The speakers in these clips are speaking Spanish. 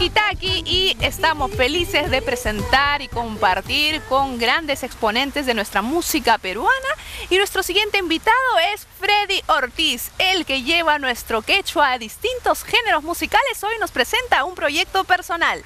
Miskitaki y estamos felices de presentar y compartir con grandes exponentes de nuestra música peruana. Y nuestro siguiente invitado es Freddy Ortiz, el que lleva nuestro quechua a distintos géneros musicales. Hoy nos presenta un proyecto personal.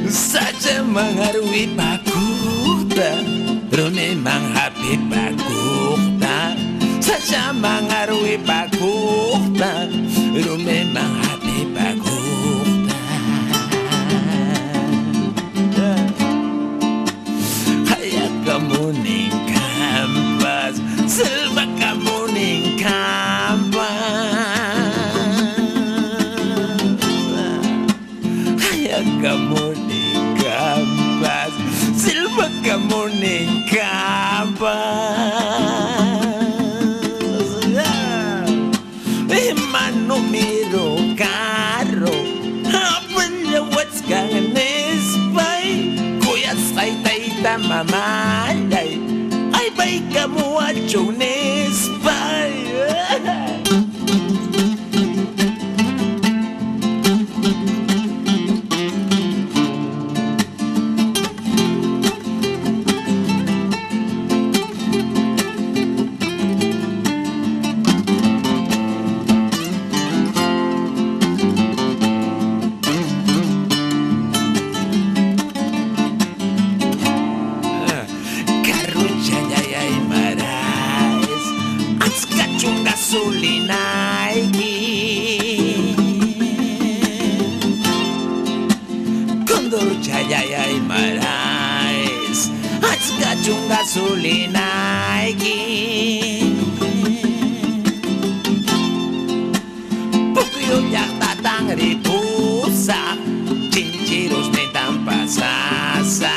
Saja mangarui pakuta, rune manghapi pakuta. Saja mangarui pakuta, rune manghapi pakuta. Haya kamu ning kampas, selva kamu ning kampas. Haya kamu kampas, silva kamu ning kampas. Mano miro caro, apanya what's going is bay. Kuya say taita mamalay, ay bay kamu achunis bay. Gasolina Pukyo yak tatang ripusa, chinchiros netan pasasa.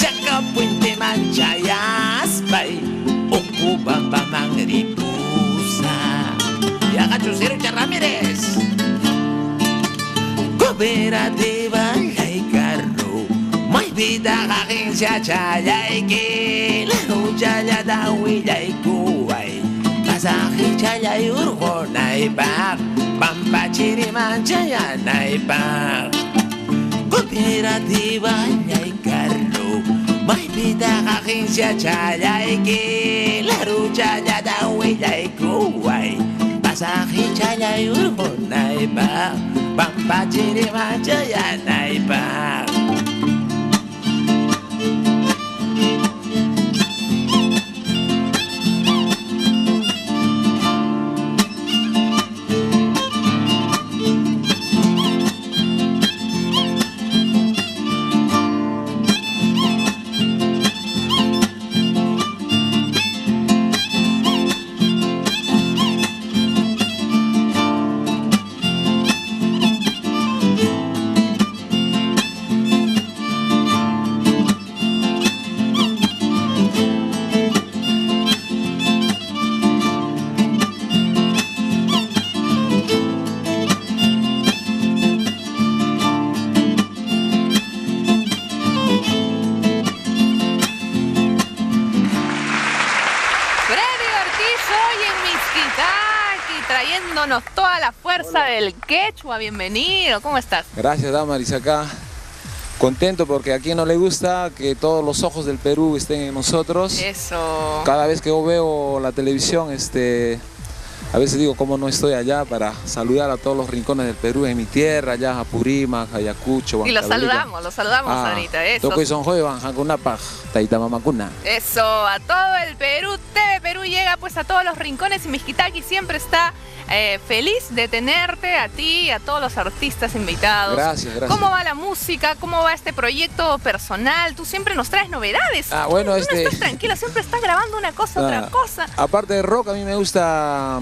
Chaka puente manchayas bay, okubamba mang ripusa. Yaga Chusero Ramírez. Cooperativa hay carro, may vida agencia chayay la lucha ya da huilla y kuway. Pasaje chayay urgo naipag, pampa chirimancha ya naipag. Cooperativa hay carro, may vida agencia chayay la lucha ya da huilla y kuway. Pasaje chayay urgo naipag, pampa chirimancha ya naipag. Trayéndonos toda la fuerza del quechua. Bienvenido, ¿cómo estás? Gracias, Damaris, acá contento porque a quien no le gusta que todos los ojos del Perú estén en nosotros. Eso. Cada vez que yo veo la televisión A veces digo, ¿cómo no estoy allá para saludar a todos los rincones del Perú, en mi tierra, allá, Apurímac, Ayacucho, Y los saludamos ahorita, eso. Toco y son joven, Hankunapaj, Taitamamacuna. Eso, a todo el Perú. TV Perú llega pues a todos los rincones y Mixquitaqui siempre está feliz de tenerte, a ti y a todos los artistas invitados. Gracias, gracias. ¿Cómo va la música? ¿Cómo va este proyecto personal? Tú siempre nos traes novedades. Bueno, Tú no estás tranquila, siempre estás grabando una cosa, otra cosa. Aparte de rock, a mí me gusta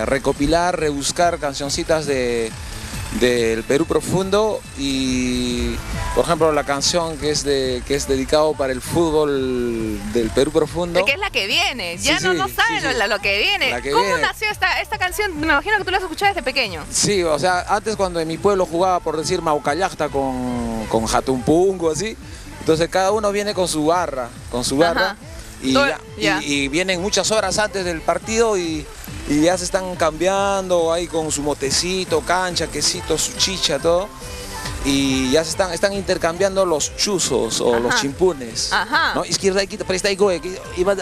recopilar, rebuscar cancioncitas del Perú profundo y, por ejemplo, la canción que es dedicado para el fútbol del Perú profundo. Que es la que viene, ya Sí, no sí, saben sí, sí. lo que viene. ¿Cómo nació esta canción? Me imagino que tú la has escuchado desde pequeño. Sí, o sea, antes cuando en mi pueblo jugaba, por decir, Maucallacta con Jatumpungo, así, entonces cada uno viene con su barra, Ajá. y vienen muchas horas antes del partido y ya se están cambiando ahí con su motecito, cancha, quesito, su chicha, todo. Y ya están intercambiando los chuzos o los chimpunes. Ajá. ¿No? Izquierda, presta y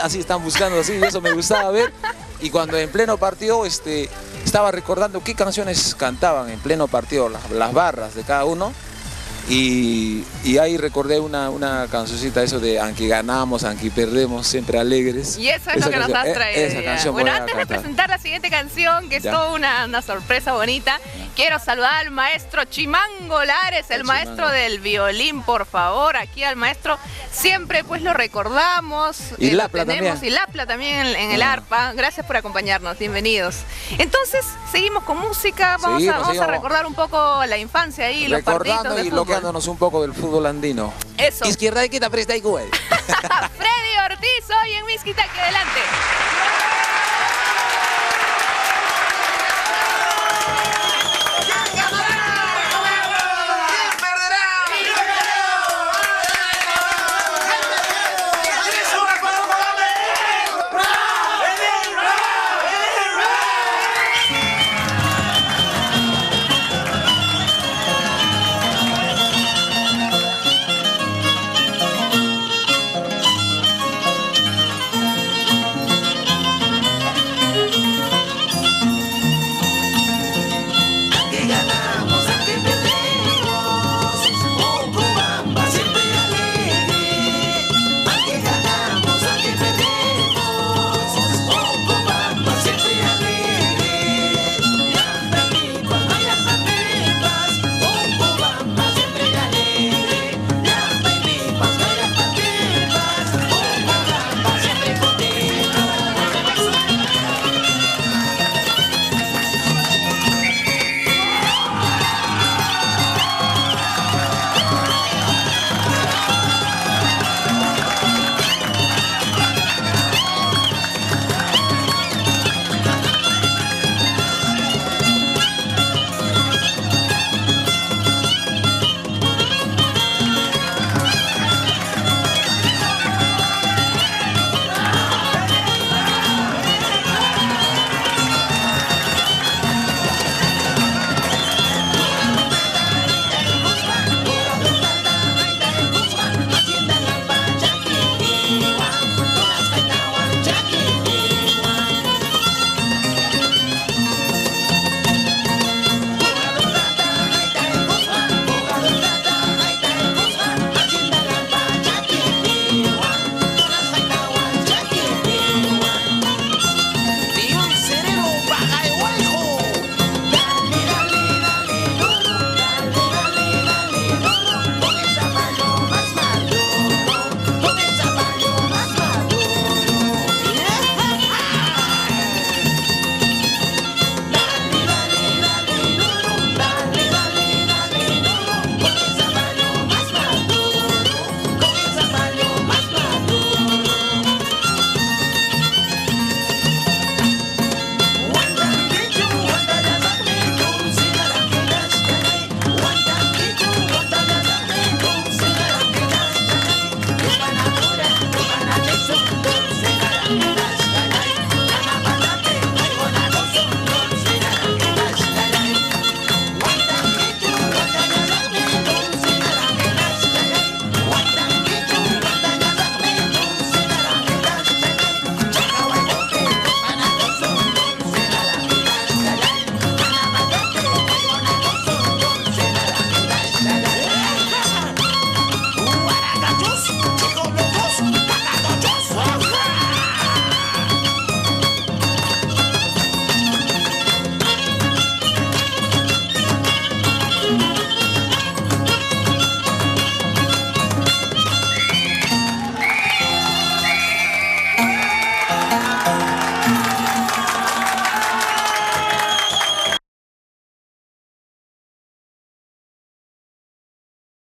así están buscando así, y eso me gustaba ver. Y cuando en pleno partido estaba recordando qué canciones cantaban en pleno partido, las barras de cada uno. Y ahí recordé una cancioncita, eso de aunque ganamos, aunque perdemos, siempre alegres. Y eso es lo que nos has traído. Esa canción Bueno, voy a antes de cantar. presentar la siguiente canción, que es toda una sorpresa bonita, quiero saludar al maestro Chimango Lares, el maestro Chimango del violín, por favor. Aquí al maestro siempre pues lo recordamos. Y lo Lapla tenemos, también. Y Lapla también en el arpa. Gracias por acompañarnos, bienvenidos. Entonces, seguimos con música, vamos a recordar un poco la infancia ahí, los partidos Recordando de y fútbol. bloqueándonos un poco del fútbol andino. Eso. Izquierda y quita, presta y Freddy Ortiz, hoy en Mixquitaqui, adelante.